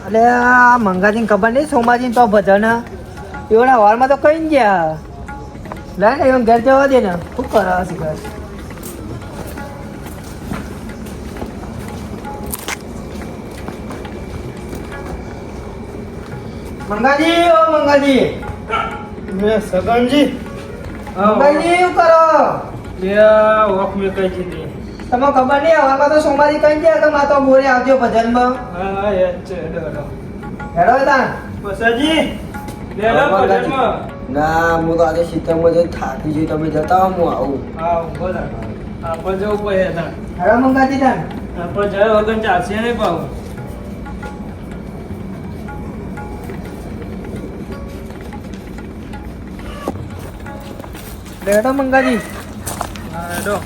અલે આ મંગાજીને ખબર નહીં સોમાજીને તો ભજન એવડા વારમાં તો કઈ ને ગયા લે ને એમ ઘેર જવા દે ને શું કરે શીખર મંગાજી ઓ મંગાજી સગનજી મંગાજી શું કરો વોક મે કઈ જીતી તમને ખબર નહીં હવામાં તો સોમાજી કઈ ગયા તો માતો બોરે આવજો ભજનમાં હા યાદ છે હેડો તા બસાજી લેલો ભજનમાં ના હું તો આજે સીતામાં જઈ થાકી જઈ તમે જતા હો હું આવું હા બોલા આપણે જવું પડે હતા હેડો મંગાજી તા આપણે જય વગર ચાલશે નહીં પાવું હેડો મંગાજી હા હેડો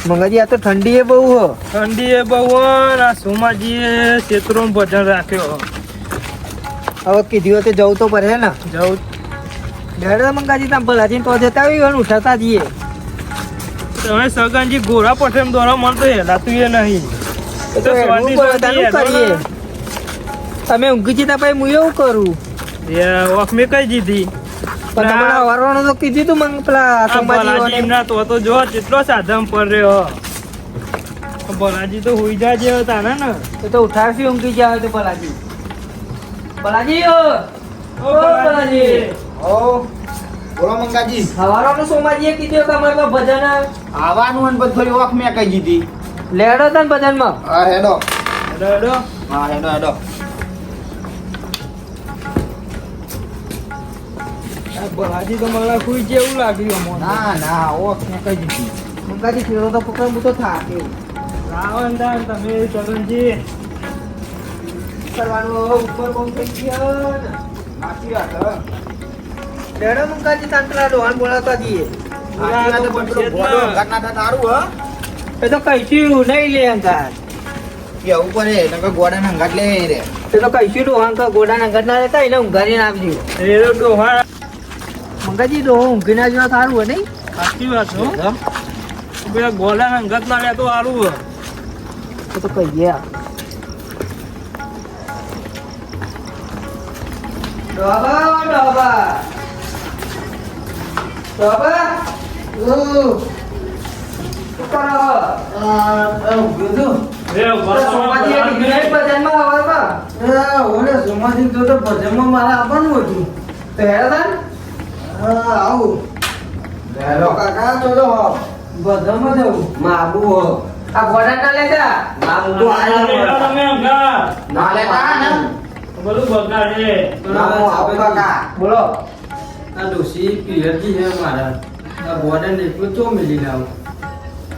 મંગાજી આ તો ઠંડી એ બહુ હો ઠંડી એ બહુ આ સોમાજીએ ક્ષેત્રોમાં ભજન રાખ્યો હવે કીધી હોય તો જવું તો પડે ને જવું હેડો મંગાજી તા ભલાજી તો જતા આવી ઉઠાતા જઈએ તમે સગનજી ગોરા પઠેમ દોરા મને તો હેલાતું એ નહીં એ તો હેડવું પડે તાનું કરીએ તમે ઊંઘી જતા પછી હું એવું કરું વોક મેં કઈ જીધી પણ તમારા વારવાનું તો કીધું તું મંગ પેલા બલાજી એમના તો જો કેટલો સાધમ પર રહ્યો બલાજી તો હુઈ જાય જેવો તાને ને એ તો ઉઠાવશી ઊંઘી જાય તો ભલાજી ભલાજી ઓ ભલાજી ઓ બોલો મંગાજી સવારનું સોમાજીએ કીધું કે અમારે તો ભજન આવવાનું અને બધું વોક મેં કઈ જીધી લેડો તા ને ભજનમાં હા હેડો હેડો હેડો હા હેડો હેડો બલાજી તો મને હુઈ જેવું લાગ્યું અમને ના ના વોક મેં કઈ જીધી મંગાજી ફેરો તો પકડ હું તો થાકે રાવણ દાન તમે સગનજી કરવાનું ઉપર બહુ થઈ ગયો ને સાચી વાત હે લેડો મંગાજી તાંતરા ડોહાન બોલાવતા જઈએ સાચી વાત પણ પેલો ગોળો અંગાત ના થાય તારું હે એ તો કહીશું નહીં લે અંગાર કેવું પડે નકર ગોળાને અંગાત લે રે એ તો કહીશું ડોહાન તો ગોડાના અંગાર ના લેતા એને ઊંઘારી નાખજો એ તો ડોહા મંગાજી ડોહો ઊંઘી ના જેવા સારું હોય નહીં સાચી વાત હો પેલા ગોલા અંગત ના લે તો સારું હે એ તો કહીએ ડોબા ડોબા ડોબા શું કરો સોમાજીએ કીધું નહીં ભજનમાં આવવામાં સોમાજી તો ભજનમાં મારે આવવાનું હતું તો હેડો આવું હેલો કાકા ચલો ભજનમાં જવું માબુ હો આ ગોડા ના લેતા માબુ તો આયા તમે અંગા ના લેતા ને બધું બગાડે ના હું આવું કાકા બોલો આ ડોસી પિયરજી છે મારા આ બોર્ડર એટલું ચો મિલી લાવ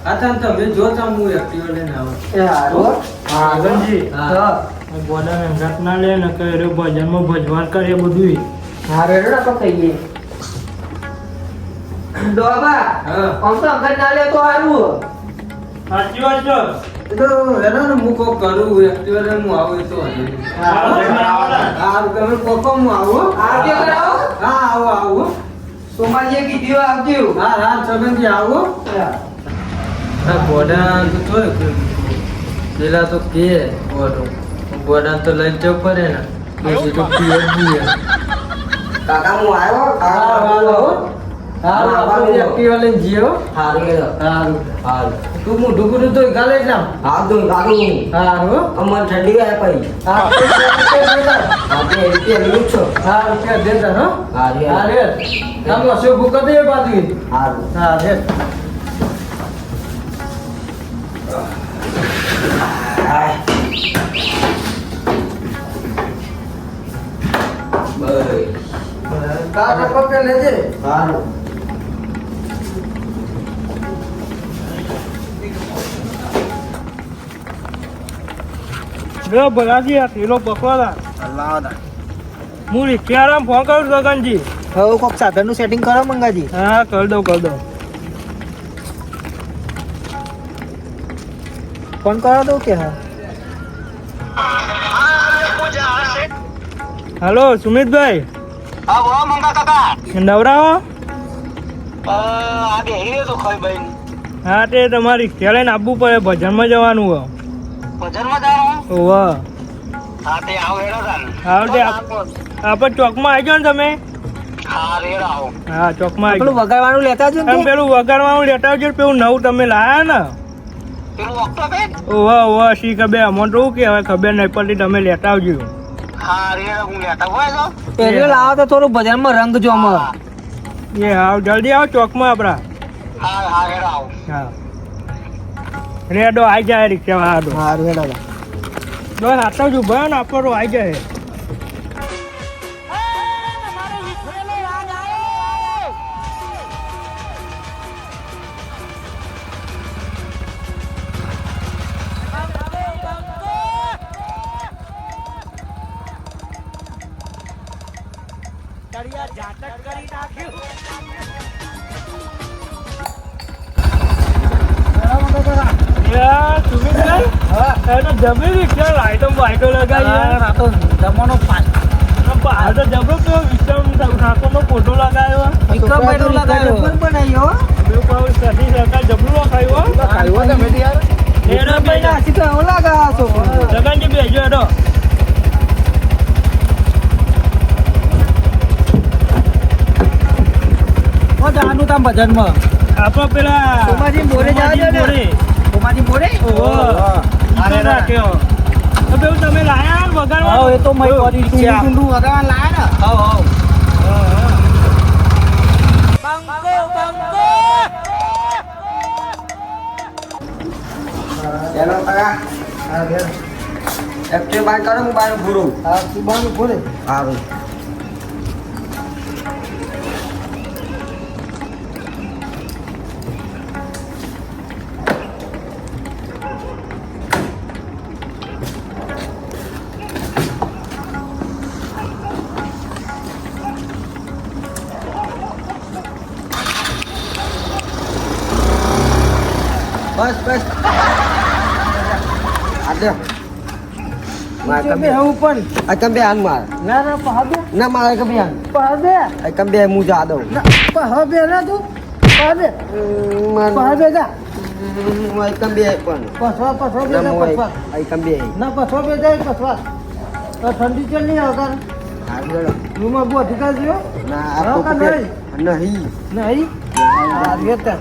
આ તમે જો હું એક્ટિવ લઈને આવો એ હારું હા સગનજી હા ગોડા અંગત ના લે ને કે ભજનમાં ભજવાન કરે બધું હારું હેડો ને આપણે કહીએ ડોબા હા આમ તો અંગત ના લે તો હારું સાચી વાત છે એ તો હેલો ને હું કોક કરું એક્ટિવ લઈને હું આવું એ તો હજુ હા તમે કોકો હું આવું આવજો કરાવો હા આવો આવો સોમાજીએ કીધું આવજો હા હા સગનજી આવો આ બોર્ડર તો તોય પેલા તો કે બોર્ડર તો લઈને જવું પડે ને પછી તો પિયરજી કાકા હું આવ્યો હા આવો હા આપણે એક્ટિવ લઈને જીઓ હારું હેલો હારું હારું તું હું ઢુકડું તો ગાલે જ નામ હા તો કાકું હારું અમર ઠંડી વાય પડી હા આપણે રીતે લીધું છો હા રૂપિયા દેતા હો હારું હા રે નામ અશોક ભૂકા દે બાજુ હારું હા રે કાકા પકડ લેજે હારું જો બલાજી આ થેલો પકવાડા અલ્લાહ હું રિક્ષારામ ફોન કરું સગનજી હવે કોક સાધનનું સેટિંગ કરો મંગાજી હા કરી દઉં ફોન કરો દઉં કે હા હાલો સુમિતભાઈ હા બોલો મંગા કાકા નવરા હો આ બેહી રહ્યો તો ખાઈ ભાઈ હા તે તમારે રિક્ષા લઈને આવવું પડે ભજનમાં જવાનું હોય ભજનમાં જવાનું ઓવા હા તે આવો હેડો તાન આપણે ચોકમાં આવી જાઓ ને તમે હા રેડ આવો હા ચોકમાં આવી પેલું જાઓ. વગાડવાનું લેતા જો તમે પેલું વગાડવાનું લેતા આવજો પેલું નવું તમે લાયા ને પેલું ઓક્ટોબેટ ઓવા ઓવા શી ખબર અમને તો કે હવે ખબર નહીં પડતી તમે લેતા આવજો હા રેડ હું લેતા હોય તો પેલું લાવો તો થોડું ભજનમાં રંગ જોમો એ હા જલ્દી આવો ચોકમાં આપણા હા હા રેડ આવો હા રેડો આવી જાય રિક્ષા વાળો હા રેડ આવો બસ આટલો જ ઉભા ને આપણો આવી જાય જમી રિક્ષા લાઈટો બાઈટો લગાવી જમવાનો બહાર તો જબરો પેલો વિક્રમ ઠાકોરનો ફોટો લગાવ્યો વિક્રમભાઈનો લગાવ્યો બનાવ્યો પેલું કોઈ સતી સરકાર જબરું લખાયું કાયો તમે યાર વિક્રમભાઈ ના આશી તો એવો લાગા છો લગાનજી બેજો હેડો ઓ જાનું તામ ભજનમાં આપણે પેલા સોમાજી મોરે જાવ છો ને સોમાજી મોરે ઓહો આરે રાખ્યો તો પેલું તમે લાયા વગાડવા હા એ તો મય કરી ટુંડું વગાડવા લાયા ને હા ચાલો કાકા એક્ટિવ બાર કરો હું બાર ભૂરું હા તું બાનું બોલે સારું બસ આજો માર બે હું પણ આ કબે આન માર ના ના પહાડે ના માર કબે આન પહાડે આ કબે મુ જા દઉં ના પહાડે ના તું પહાડે માર પહાડે જા આ કબે પણ પસવા પસવા બે ના મોય પસવા આ કબે ના પસવા બે જાય પસવા તો ઠંડી ચલ નહીં આવતા આગળ રૂમમાં બહુ અધિકાર થયો ના હા, આ તો કા નહીં નહીં આ રેતા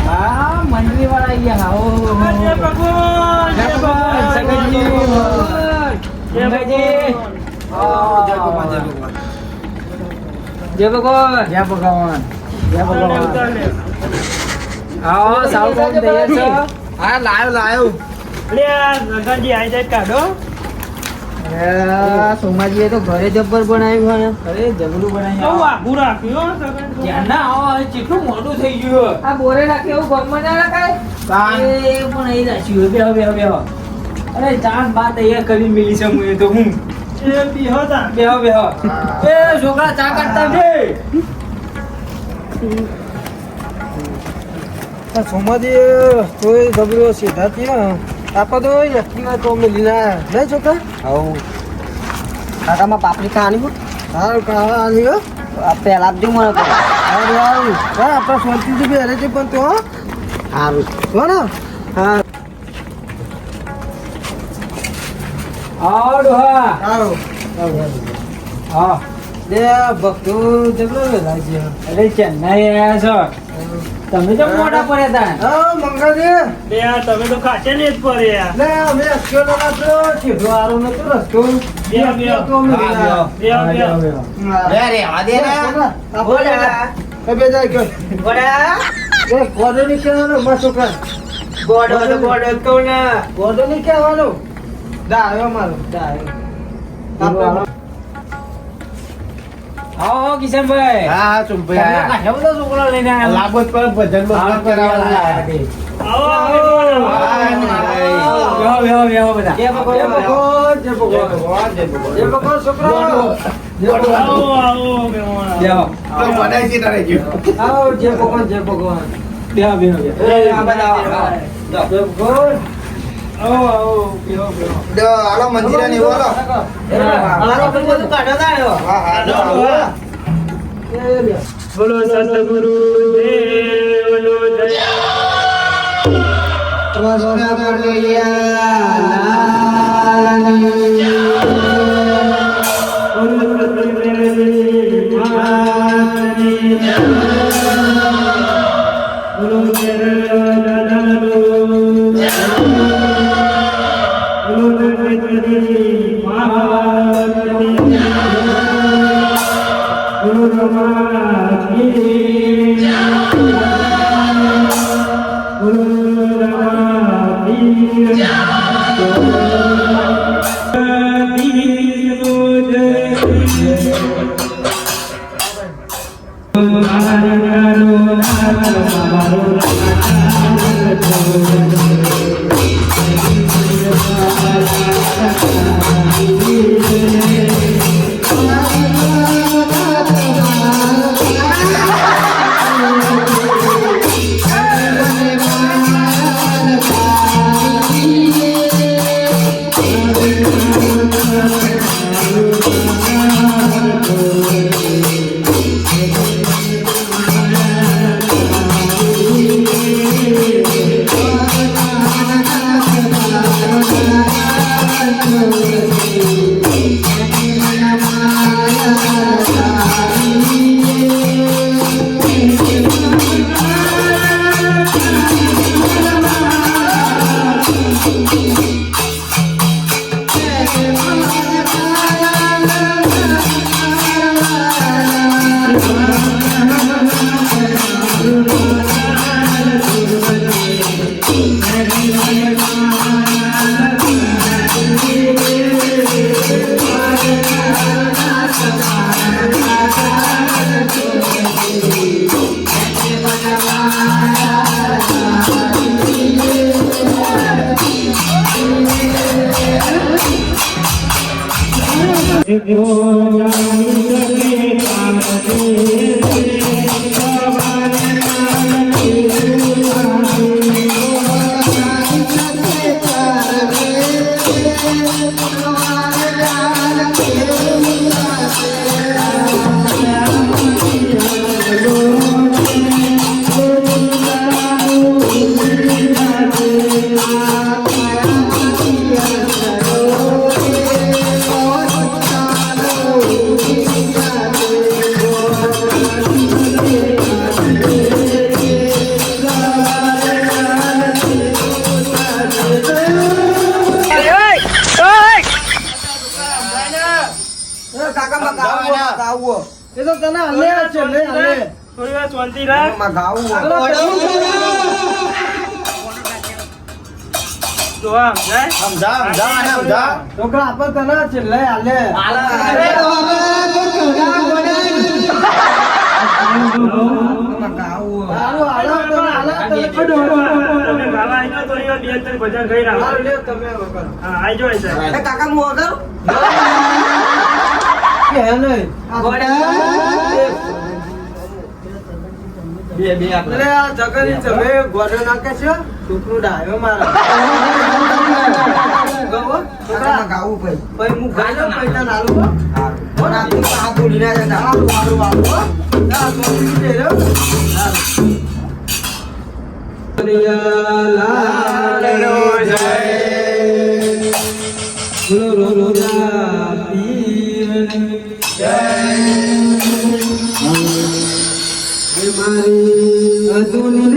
હા મંડળી વાળા અહીંયા જય ભગવાન જય ભગવાન સગનજી જય ભગવાન જય ભગવાન જય ભગવાન જય ભગવાન આવો સાવ કોમ તૈયાર છો હા લાયો લે આ લગનજી આવી જાય કાઢો સોમાજીએ તો ઘરે જબ્બર બનાવ્યું હોય ઘરે જબરું બહુ બનાવ્યું આઘું રાખ્યું હો સગન ના આવો કેટલું મોટું થઈ ગયું આ બોરે નાખે એવું ગમમાં ના રખાય એ પણ અહીં રાખ્યું બે હવે હવે અરે ચાર બાર તૈયાર કરી મિલી છે હું એ તો હું એ પીહો તા બેહો બેહો એ છોકરા ચા કાઢતા છે સોમાજી તોય જબરો સીધા થયા આપા તો એક્ટિવા તો મિલી ના નહીં છોકરા હવ કાકામાં પાપડી ખાવાની હો સારું કાવા આવી ગયો પેલા આપજો મને સારું સારું હા આપણા શાંતિથી બી હરે છે પણ તો સારું હો ને હા આવો હા હા લે ભક્તો જબરો વેલા છે અરે ચેન્નાઈ આવ્યા છો તમે તો મોટા પડ્યા હતા હા મંગાજી બે આ તમે તો ખાચે ને જ પડે યાર લે અમે રસ્તો નો રાતો છેડો આરો નતો રસ્તો બે તો અમે બે રે આદે ને બોલા બે જાય ગયો બોલા એ ગોડો ની કેવાનો મસ્ત કર ગોડો તો ને ગોડો ની કેવાનો દા આવ્યો મારો દા આવ્યો આવો કિશનભાઈ. હા ચુંપી તમે કાઢ્યો બધો છોકરો લઈને આવ્યા. લાગો જ પર ભજન હા, બજન કરાવવાના આવો, આવો બેહો, બેહો, બેહો બધા. જય ભગવાન, જય ભગવાન, જય ભગવાન. જય ભગવાન, છોકરા. જય ભગવાન. બેહો. આવો, જય ભગવાન, જય ભગવાન. બેહો, બેહો, બેહો. આ બધા આવો. જય ભગવાન. હાલો મંદિરે ની બોલો હાલો, બધું કાઢો તાળ્યો. બોલો સતગુરુ દેવનો જય. એ તો તને હલે છે, લે હલે. થોડી વાર શાંતિ રાખ. માં ગાવું જો આમ જાય. છોકરા આપણ તને છે, લે હલે. માં ગાવું. હાલો, હાલો, તને હાલો, તને તમે ગાવા આવી જાઓ, થોડી વાર બે ત્રણ ભજન ગાઈ રાખો. હાલો, લે તમે વગર. હા આવી જાઓ સાહેબ. એ કાકા હું વગર કે હે નહીં બે આપણે આ જગની જમે ગોડો નાખે છે છોકરો ડાયો મારા ગવો છોકરા ગાવું ભાઈ હું ગાયો પૈસા નાલું હો ઓર આ તું હાથ જોડી ના જતા હારું વાળો ના છોકરી દે રે લાલો જય ગુરુ રોજા પીર જય મારી અધુની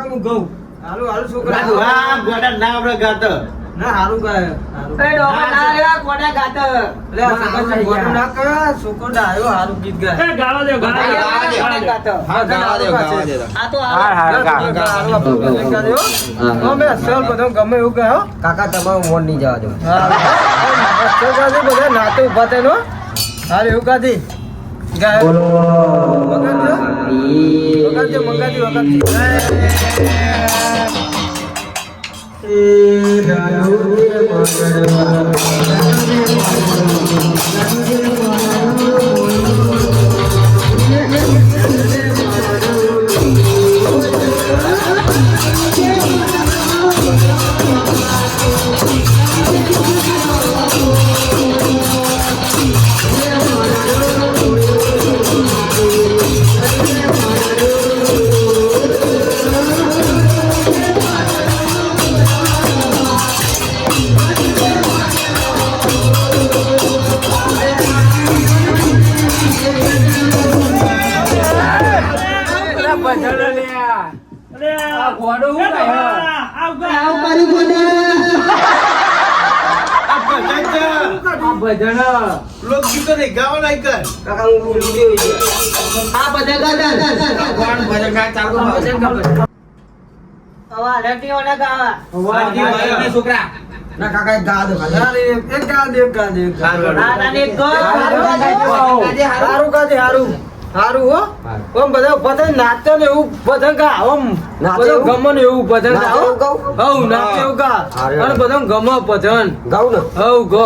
હું ગઉં હારું હારું છોકરા આ ગોડા ના આપણે ગાતો. ના હારું ગાય એ ડોકા ના રહ્યા, કોને ગાતો? એટલે આ સગા ગોડું ના કરે છોકરો ડાયો હારું ગીત ગાય એ ગાવા દે ગાવા દે. કોને ગાતો? હા, ગાવા દે, ગાવા દે. આ તો હા, આ હા. અમે અસલ બધો ગમે એવું કહે હો કાકા તમારું મોન નહીં જવા દો. અસલ ગાજે બધા નાતે ઉભા થઈને હો. હારું એવું ગાધી ગાય વગાડજો વગાડજો અરે આ ઘોડો હું ગાય? આવ ગા. આ ભજન લોકગીતો નહીં ગાવા નહીં કર. કાકા હું વિડિયો આ બધા ગાતા. કોણ ભજન ગાય ચાલુ આ ભજન કર. ગાતા. હવે રટીઓને ગાવા. છોકરા ના કાકા એક ગા દો એક ગા દે એક ગા દે ના, ના, એક ગો. હારું ગાજે હારું હારું હો ઓમ બધા બધા નાચે ને એવું બધા ગા ઓમ નાચે બધા એવું? ગમે ને એવું બધા નાચે ગા એવું ગાઉં? હવ નાચે એવું ગા હારું. અને બધા ગમે ભજન ગાઉં ને હવ ગો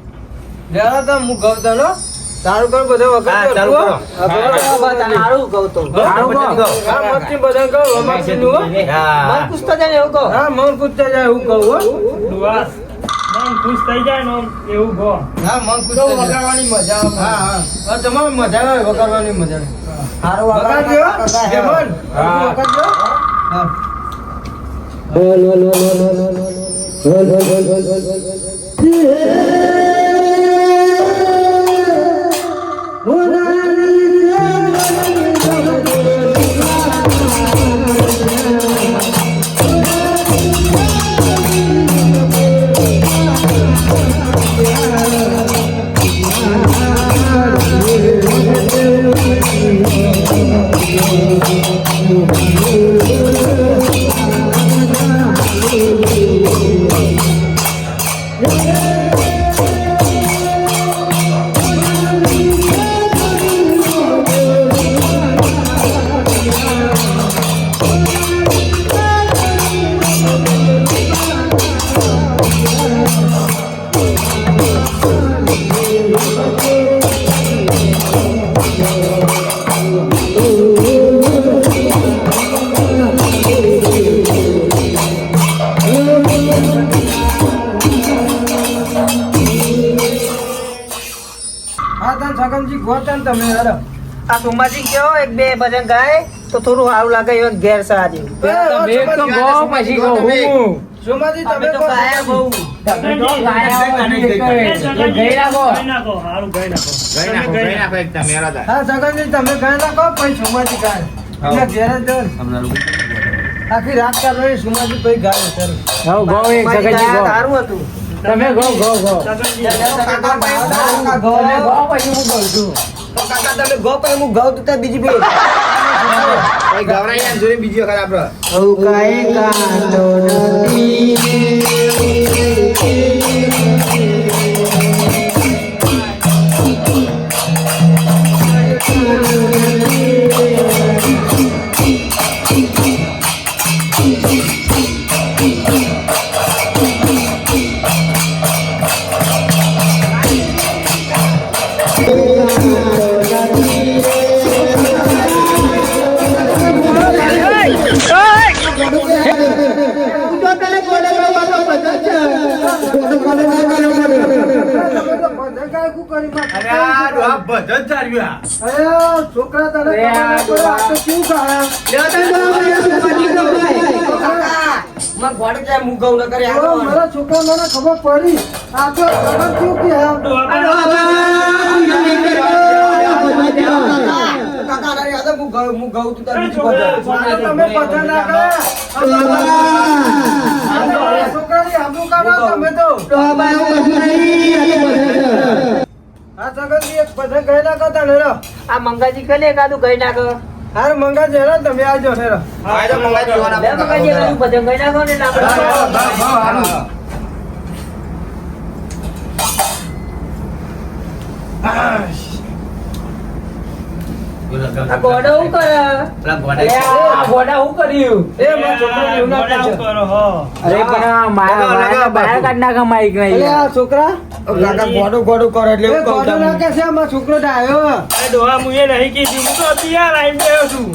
હું ગૌતનો તારું કર બધો વખત ચાલુ કરો. હારું કહું તો. મસ્તી બધા કહો મસ્તી નું મન પૂછતો જાય ને એવું કહો. હા મન પૂછતા જાય એવું કહું હો ડુઆસ. મન ખુશ થઈ જાય ને આમ એવું ગો. હા મન પૂછતા વગાડવાની મજા આવે હા હા તમારે મજા આવે વગાડવાની મજા આવે હારું વગાડજો જમન હા. વગાડજો હા સગનજી ગોતન તમે હેડો. આ સોમાજી કેવો એક બે ભજન ગાય તો થોડું સારું લાગે એવો ઘેર સા જેવું. તમે એક તો ગો પછી ગો હું સોમાજી તમે અમે તો ગાયા બહુ. તમે તો ગાયા હોય અને એક ગઈ રાખો. હા સગનજી તમે ગાય નાખો પછી સોમાજી ગાય. એટલે ઘેર જ દો. આખી રાત કાઢવાની સોમાજી પછી ગાય સર. ગો એક સગનજી ગો સારું હતું. તમે ગો ગો ગો કાકા ગો. તમે ગો પછી હું બોલું છું. તો કાકા તમે ગો પછી હું ગઉ તો બીજી બે. ગવરાઈ જોડે બીજી વખત આપડે કાઈ કાંદો છોકરા તને શું ખાય મારા છોકરા મને ખબર પડી આ તો શું કે તમે બધા ના છોકરાની આબરૂ કાઢો તમે તો હા સગનજી એક બધા ગઈ નાખો તને આ મંગાજી કને એકાદું ગઈ નાખો. હાર મંગા છે તમે આવજો હેરો આજો મંગાઈ જોવાના બે મંગાજી એકાદું ભજન ગઈ નાખો ને ના આ ગોડો હું કરે? આ ગોડા હું કર્યું? એ મારા છોકરાને એવું ના કરજો. અરે પણ માયા બહાર કાઢ નાખા માઈક એટલે નહીં આ છોકરા કાકા ગોડું ગોડું કરે એટલે એ એવું કહું ગોડો તમને. નાખે છે આમાં છોકરો ડાયો અરે ડોહા મુએ નહીં કીધું હું તો અત્યારે આવીને ગયો છું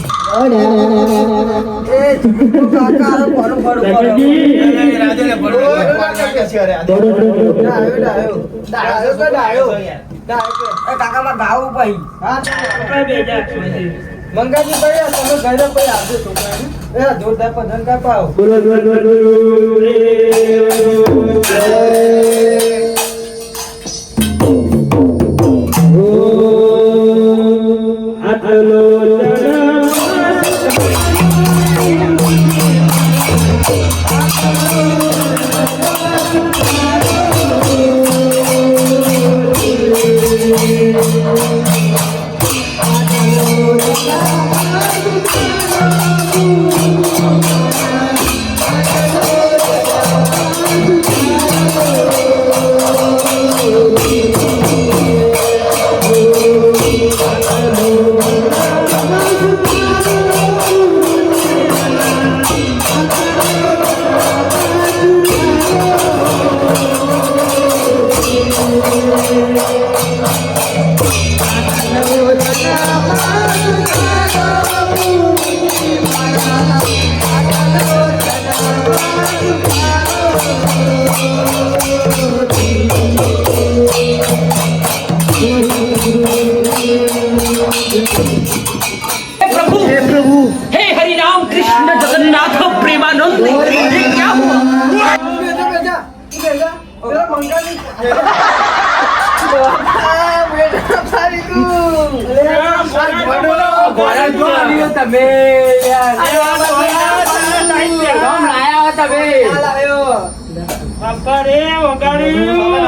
એ છોકરો કાકા હારો ગોડો ગોડો કરે. રાજને બરોબર નાખે છે અરે આજે ડાયો ડાયો ડાયો કે ડાયો ડાયો કે. એ કાકામાં ગાવું ભાઈ હા કઈ બેજા પછી મંગાજી ભાઈ આ તમે ઘરે ભાઈ આવજો છોકરાને એ જોરદાર પસંદ કાપાઓ हे हरि राम कृष्ण जगन्नाथ प्रेमानंद ये क्या हुआ? બેજા બેજા પેલા મંગાજી ગોળા જો આવ્યો તમે યાર કોણ લાયા હો તમે બાપા રે વગાડ્યું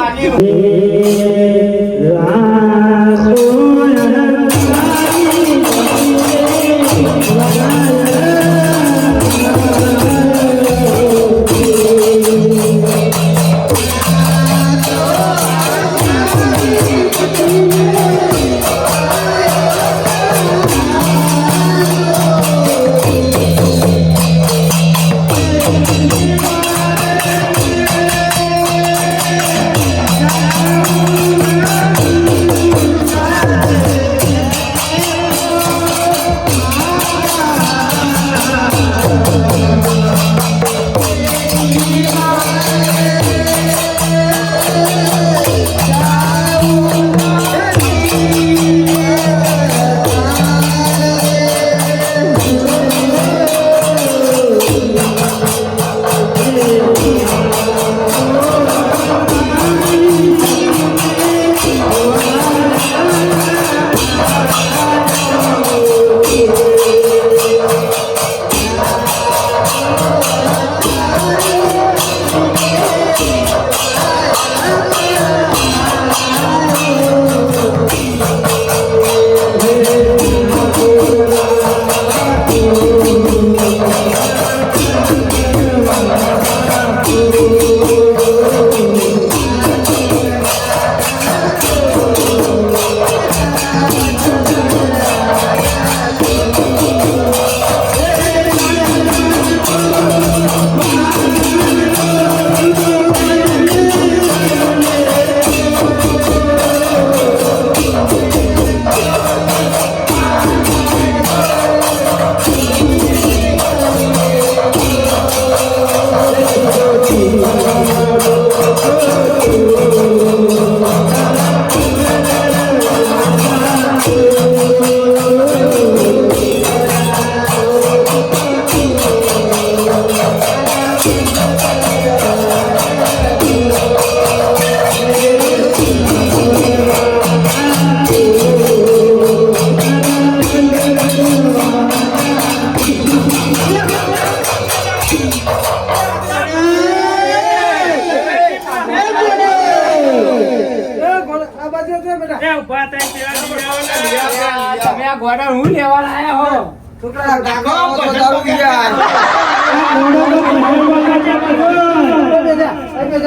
અલ્યા ગોડા હું લેવા લાયા હો છોકરા કાકા આવો તો જાવ યાર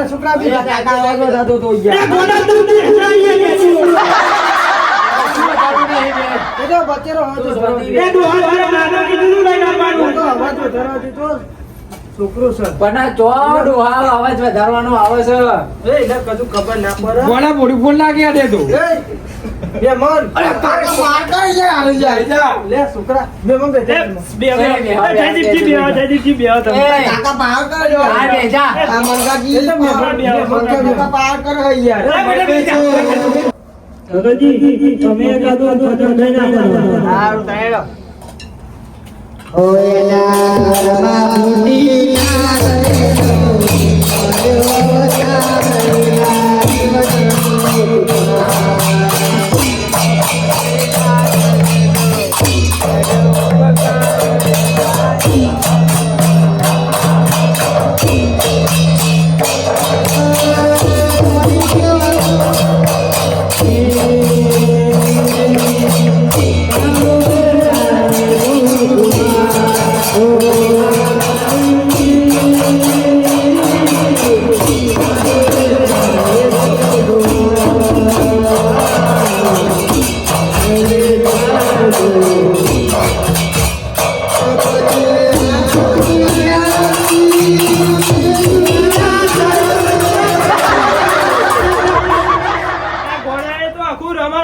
છોકરા બી કાકા આવો તો જાતો તો યાર એ તો બચેરો હતો છોકરો સર પણ આ ચોડ અવાજ વધારવાનો આવે છે એ એટલે કદું ખબર ના પડે ગોડા બોડી ફોન લાગ્યા દે તું એ મન અરે કાકા માર કરી જાય આવી જાય લે છોકરા મે મન બે જયદીપજી બે તમે કાકા બહાર કરજો આ બે જા આ મંગાજી કાકા બહાર કર યાર દાદાજી તમે એકાદો ભજન થઈ નાખો સારું તાયડો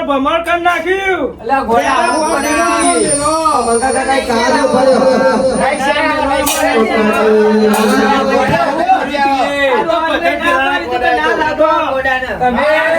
ભમર કરી નાખ્યું અલ્યા ગોડા આવું પડે મંગા કાકા કાજો પડ્યો તમે